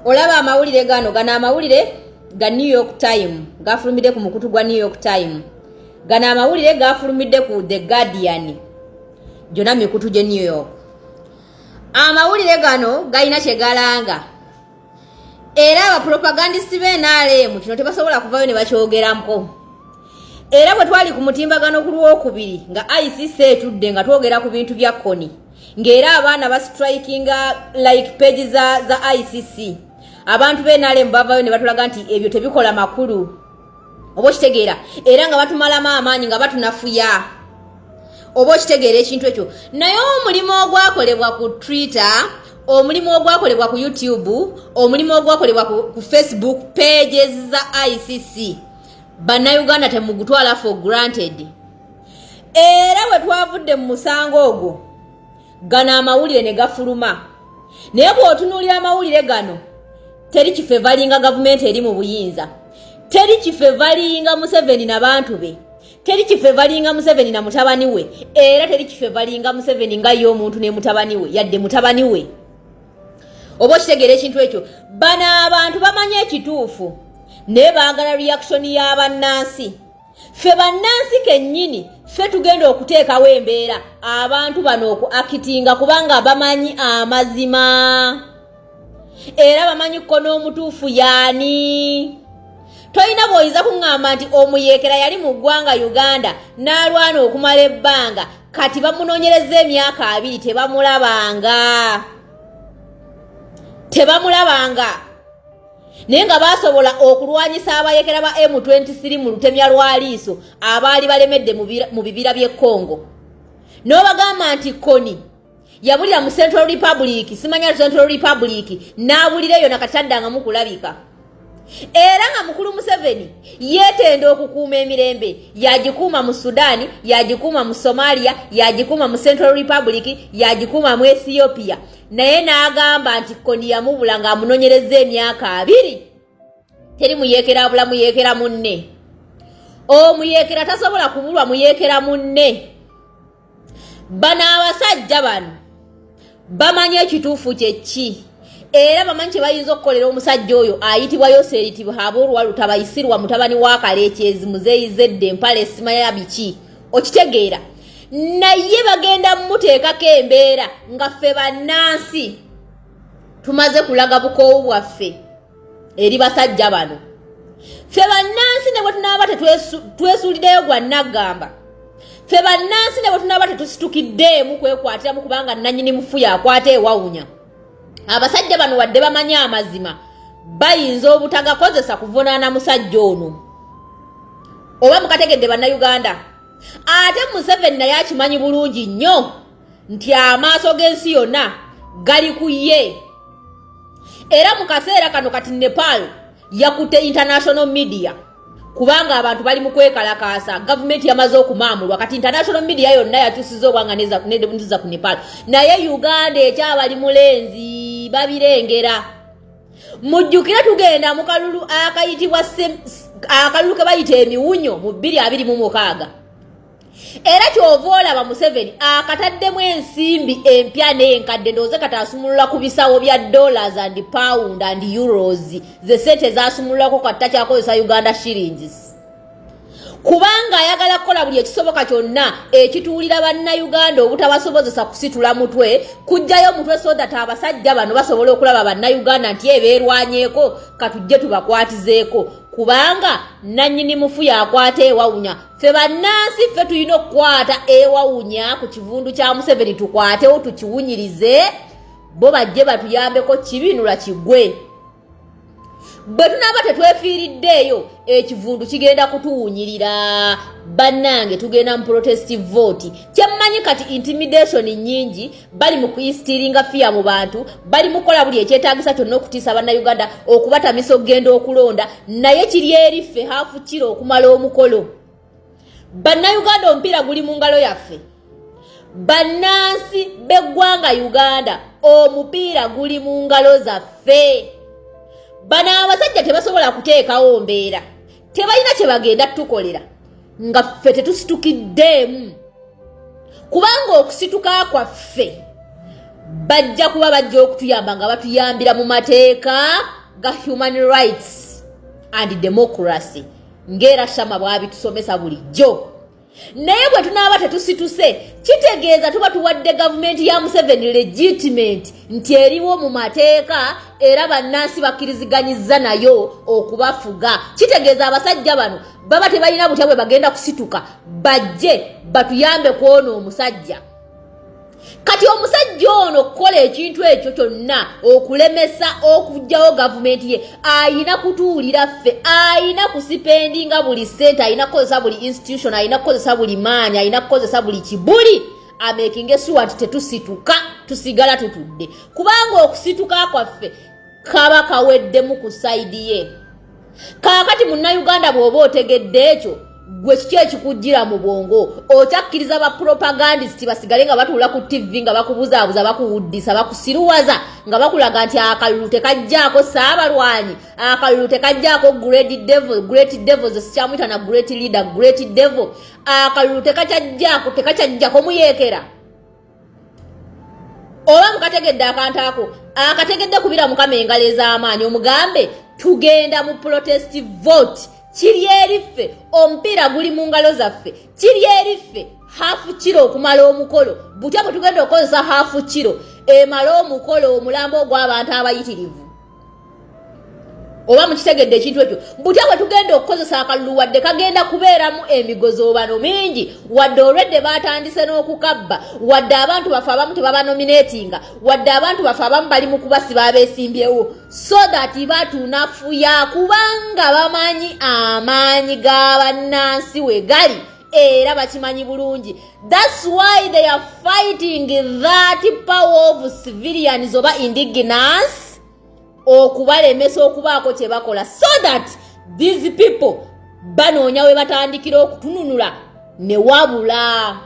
olaba amawulire gana amawulire ga New York Times gafulumidde ku mukutu gwa New York Times, gana amawulire gafulumidde ku The Guardian, jona mikutu je New York. Amawulire gano galina kyegalanga era abapropagandisti b'NRM kino tebasobola kuvayo ne bakyogeramko. Era bwe twali ku mutimbagano ku Lwokubiri nga ICC etudde nga twogera ku bintu bya Kony, ng'era abaana bastrikinga like pages za ICC, abantu b'NRM bavayo ne batulaga nti ebyo tebikola makulu oba kitegeera, era nga batumalamu amaanyi nga batunafuya oba kitegeera ekintu ekyo. Naye omulimu ogwakolebwa ku Twitter, omulimu ogwakolebwa ku YouTube, omulimu ogwakolebwa ku Facebook pages za ICC, bannayuganda temugutwala for granted. Era bwe twavudde mu musango ogwo, gana amawulire ne gafuluma. Naye bw'otunuulira amawulire gano, teri kifevalinga gavumenti eri mu buyinza, teri kifevalinga Museveni n'abantu be, teri kifevalinga Museveni na mutabani we, era teri kifevalinga Museveni nga ye omuntu ne mutabani we, yadde mutabani we. Oba kitegeera ekintu ekyo, bana abantu bamanye ekituufu ne baagala reaction y'abannansi. Ffe bannansi kennyini ffe tugenda okuteekawo embeera abantu bano okuakitinga kubanga bamanyi amazima era bamanyi ko n'omutuufu yaani. Toyina bw'oyinza kuŋŋamba nti omuyeekera yali mu ggwanga Uganda n'alwana okumala ebbanga, kati bamunoonyereza emyaka 2 tebamulabanga. Naye nga basobola okulwanyisa abayeekera ba M23 mu lutemya lwa Liiso abaali balemedde mu bibira by'e Congo. N'obagamba nti Kony yabulira mu Central Republic, simanya Central Republic, n'abulireyo nakataddanga mu kulabika. Era nga mukulu Museveni yeetenda okukuuma emirembe, yagikuuma mu Sudani, yagikuuma mu Somalia, yagikuuma mu Central Republic, yagikuuma mu Ethiopia. Naye n'agamba nti Kony yamubula ng'amunoonyereza emyaka 2. Teri muyeekera abula muyeekera munne. Omuyeekera tasobola kubulwa muyeekera munne. Bano abasajja bano bamanye ekituufu kye ki, era bamanyi kye bayinza okukolera omusajja oyo ayitibwa Yoseri Haburwa Lutabayisirwa mutabani wa Kalekyezi Muzeyizedde Empale Esimaya biki okitegeera. Naye bagenda mmuteekako embeera nga ffe bannansi tumaze kulaga bukoowu bwaffe eri basajja bano. Ffe bannansi ne bwe tunaaba tetwesuuliddeyo gwa Nagamba, ffe bannansi ne bwe tunaaba tetusitukiddeemu kwekwatiramu kubanga nannyini mufu yakwata ewawunya, abasajja bano wadde bamanya amazima bayinza obutagakozesa kuvunaana musajja ono. Oba mukategedde bannayuganda? Ate Museveni naye akimanyi bulungi nnyo nti amaaso g'ensi yonna gali ku ye. Era mu kaseera kano kati Nepal yakutte international media kubanga abantu bali mu kwekalakaasa, gavumenti yamaze okumaamulwa, kati international media yonna yatusiza obwanga neza ku Nepal. Naye Uganda ekyabali mulenzi babirengera. Mujjukira tugenda mu kalulu akayitibwa akalulu ke bayita emiwunyo mu 2026. Era kyova olaba Museveni akataddemu ensimbi empya n'enkadde, ndowooza kati asumulula ku bisawo bya dollars and pound and euros, ze sente zasumululako kati takyakozesa Uganda shillings, kubanga ayagala kukola buli ekisoboka kyonna ekituulira bannayuganda obutabasobozesa kusitula mutwe, kujjayo mutwe so that abasajja bano basobola okulaba bannayuganda nti beerwanyeeko katujje tubakwatizeeko, kubanga nannyini mufu yakwata ewawunya. Ffe bannansi ffe tulina okukwata ewawunya ku kivundu kya Museveni, tukwatewo tukiwunyirize, bo bajje batuyambeko kibinula kigwe. Bwe tunaaba tetwefiiriddeeyo ekivundu kigenda kutuwunyirira. Bannange tugenda mu protest vote. Kyemmanyi kati intimidation nyingi, bali mu kuistiringa fear mu bantu, bali mu kola buli ekyetaagisa kyonna okutiisa bannayuganda okubatamisa okugenda okulonda, naye kiri eri ffe hafu kiro okumala omukolo. Bannayuganda omupiira guli mu ngalo yaffe. Bannansi b'eggwanga Uganda omupiira guli mu ngalo zaffe. Bano abasajja tebasobola kuteekawo mbeera, tebalina kye bagenda tukolera nga ffe tetusitukiddeemu, kubanga okusituka kwaffe bajja kuba bajja okutuyamba nga batuyambira mu mateeka ga human rights and democracy ngera Shama bwabitusomesa bulijjo. Naye bwe tunaaba tetusituse kitegeeza tuba tuwadde gavumenti ya Museveni legitimate nti eriwo mu mateeka era bannansi bakkiriziganyiza nayo okubafuga. Kitegeeza abasajja bano baba tebalina butya bwe bagenda kusituka bajje batuyambe kwona omusajja. Kati omusajja ono kukola ekintu ekyo kyonna okulemesa okujjawo gavumenti ye ayina kutuulira ffe, ayina kusipendinga buli sente, ayina kukozesa buli institution, ayina kukozesa buli maanyi, ayina kukozesa buli kibuli amaking sure nti tetusituka tusigala tutudde, kubanga okusituka kwaffe kaba kaweddemu ku saidi ye. Kaakati Munnayuganda bw'oba otegedde ekyo gwe kiki ekikujjira mu bwongo? Okyakkiriza ba propagandist basigale nga batuula ku TV nga bakubuzaabuza, bakuwuddisa, bakusiruwaza nga bakulaga nti akalulu tekajjaako Saabalwanyi, akalulu tekajjaako great devils sikyamuyita na great leader, great devil, akalulu tekakyajjako muyeekera. Oba mukategedde akantu ako akategedde kubira Mukama engalo ez'amaanyi omugambe tugenda mu protest vote. Kiri eriffe omupiira guli mu ngalo zaffe, kiri eriffe hafu kiro okumala omukolo, butya bwe tugenda okukozesa hafu kiro emala omukolo omulambo ogw'abantu abayitirivu. Oba mukitegedde ekintu ekyo, butya bwe tugenda okukozesa akalulu wadde kagenda kubeeramu emigozoobano mingi, wadde olwedde batandise n'okukabba, wadde abantu bafe abamu tebabanominatinga, wadde abantu bafe abamu bali mu kubasiba abeesimbyewo, so that batunafuya kubanga bamanyi amaanyi g'abannansi we gali era bakimanyi bulungi. That's why they are fighting that power of civilians oba indigenous okubalemesa okubaako kye bakola, so that these people banoonya we batandikira okutununula ne wabula.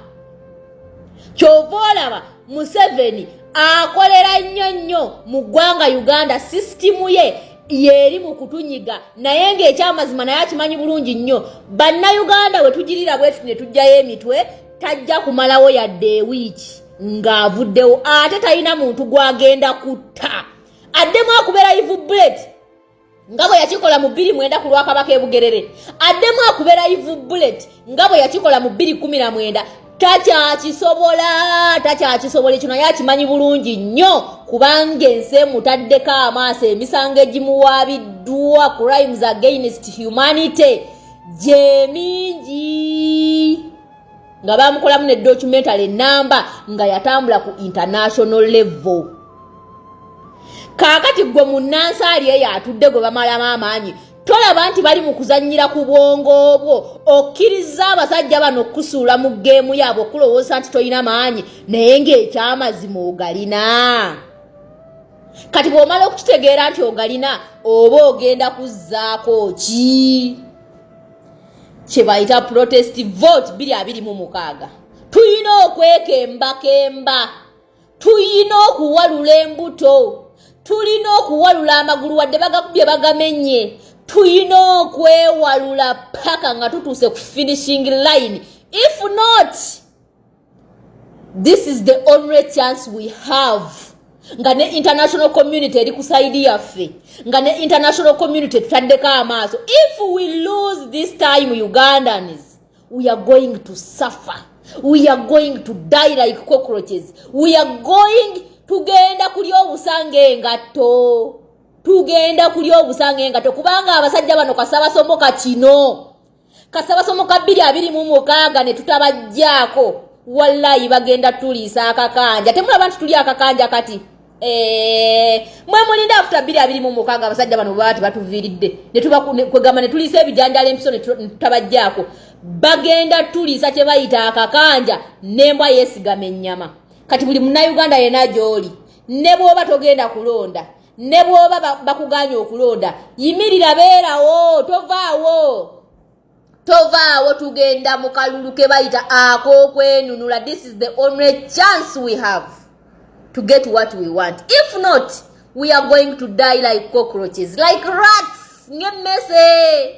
Kyova olaba Museveni akolera nnyo mu ggwanga Uganda, sisitimu ye yeri mu kutunyiga, naye ng'ekyamazima naye akimanyi bulungi nnyo. Bannayuganda we tugirira bwetu ne tujjayo emitwe tajja kumalawo yadde ewiiki ng'avuddewo, ate talina muntu gw'agenda kutta. Addemu akubeera Ivu Bullet nga bwe yakikola mu 2009 ku Lwakabaka e Bugerere, addemu akubeera Ivu Bullet nga bwe yakikola mu 2019. Takyakisobola ekyo naye akimanyi bulungi nnyo kubanga ensi emutaddeko amaaso, emisango egimuwaabiddwa crimes against humanity gye mingi, nga bamukolamu ne documentary enamba nga yatambula ku international level. Kaakati gwe munnansi ali eyo atudde gwe bamalamu amaanyi, tolaba nti bali mu kuzannyira ku bwongo obwo okkiriza abasajja bano okusuula mu geemu yaabwe okulowooza nti tolina maanyi naye ng'ekyamazima ogalina. Kati bw'omala okukitegeera nti ogalina oba ogenda kuzzaako ki? Kye bayita protest vote 2026. Tuyina okwekembakemba, tuyina okuwalula embuto, tulina okuwalula amagulu wadde bagakubye bagamenye, tuyina okwewalula paka nga tutuuse ku finishing line. If not, this is the only chance we have. Nga ne international community eri ku side yaffe, nga ne international community tutaddeko amaaso. If we lose this time, Ugandans, we are going to suffer. We are going to die like cockroaches. We are going tugenda kulya obusange engatto, tugenda kulya obusange engatto kubanga abasajja bano kasabasomoka kino, kasabasomoka 2026 ne tutabajjaako, wallahi bagenda tuliisa akakanja. Temulaba nti tuli akakanja kati mwe mulinda after 2026 abasajja bano bwati batuviiridde ne tubakwegamba ne tuliisa ebijanjala empiso ne tutabajjaako, bagenda tuliisa kye bayita akakanja n'embwa yeesigama ennyama. Kati buli Munnayuganda yenna gy'oli, ne bw'oba togenda kulonda, ne bw'oba bakuganya okulonda, yimirira beerawo, tovaawo, tugenda mu kalulu ke bayita ak'okwenunula. This is the only chance we have to get what we want. If not, we are going to die like cockroaches, like rats. Ngemmese